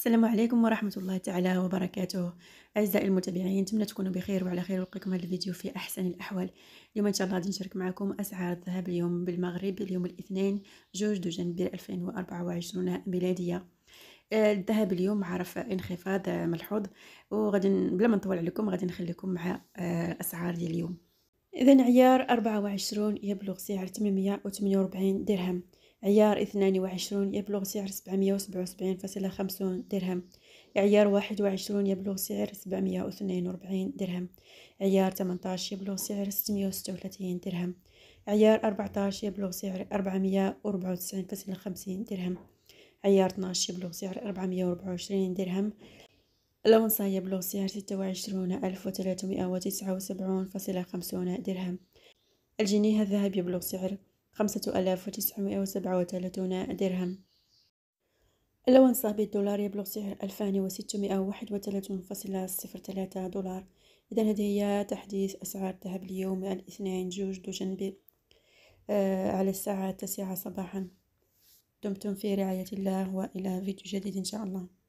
السلام عليكم ورحمة الله تعالى وبركاته. أعزائي المتابعين، نتمنى تكونوا بخير وعلى خير، ولقيكم هذا الفيديو في أحسن الأحوال. اليوم إن شاء الله غادي نشارك معكم أسعار الذهب اليوم بالمغرب، اليوم الاثنين 2 جانفي 2024 ميلادية. الذهب اليوم عرف انخفاض ملحوظ، وغادي بلا ما نطول عليكم غادي نخليكم مع الأسعار ديال اليوم. إذن عيار 24 يبلغ سعر 848 درهم، عيار 22 يبلغ سعر 777.50 درهم، عيار 21 يبلغ سعر 742 درهم، عيار 18 يبلغ سعر 636 درهم، عيار 14 يبلغ سعر 494.50 درهم، عيار 12 يبلغ سعر 424 درهم. الأونصة يبلغ سعر 26,379.50 درهم. الجنيه الذهب يبلغ سعر 5,937 درهم. الأونصة بالدولار يبلغ سعر 2,631.03 دولار. إذا هذه هي تحديث أسعار الذهب اليوم الاثنين 2 جانفي على الساعة 9 صباحا. دمتم في رعاية الله، وإلى فيديو جديد إن شاء الله.